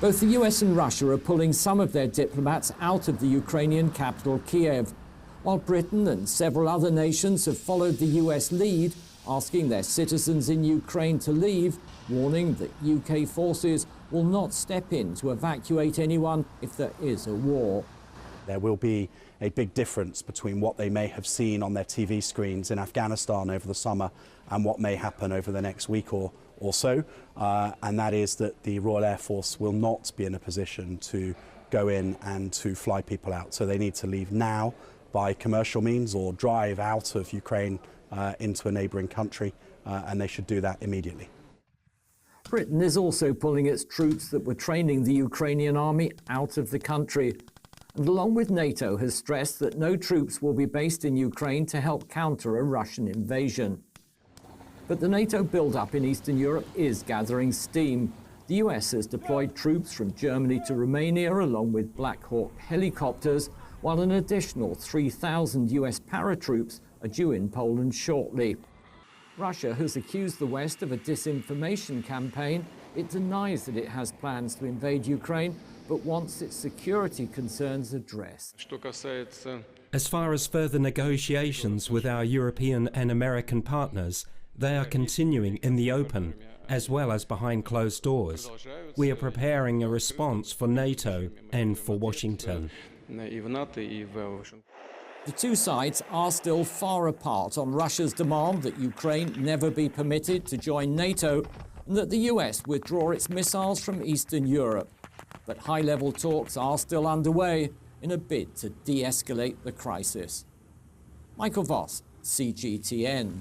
Both the US and Russia are pulling some of their diplomats out of the Ukrainian capital, Kiev, while Britain and several other nations have followed the US lead, asking their citizens in Ukraine to leave, warning that UK forces will not step in to evacuate anyone if there is a war. There will be a big difference between what they may have seen on their TV screens in Afghanistan over the summer and what may happen over the next week or so, and that is that the Royal Air Force will not be in a position to go in and to fly people out. So they need to leave now by commercial means or drive out of Ukraine into a neighbouring country, and they should do that immediately. Britain is also pulling its troops that were training the Ukrainian army out of the country, and along with NATO has stressed that no troops will be based in Ukraine to help counter a Russian invasion. But the NATO build-up in Eastern Europe is gathering steam. The US has deployed troops from Germany to Romania along with Black Hawk helicopters, while an additional 3,000 US paratroops are due in Poland shortly. Russia has accused the West of a disinformation campaign. It denies that it has plans to invade Ukraine, but wants its security concerns addressed. As far as further negotiations with our European and American partners, they are continuing in the open, as well as behind closed doors. We are preparing a response for NATO and for Washington. The two sides are still far apart on Russia's demand that Ukraine never be permitted to join NATO and that the US withdraw its missiles from Eastern Europe. But high-level talks are still underway in a bid to de-escalate the crisis. Michael Voss, CGTN.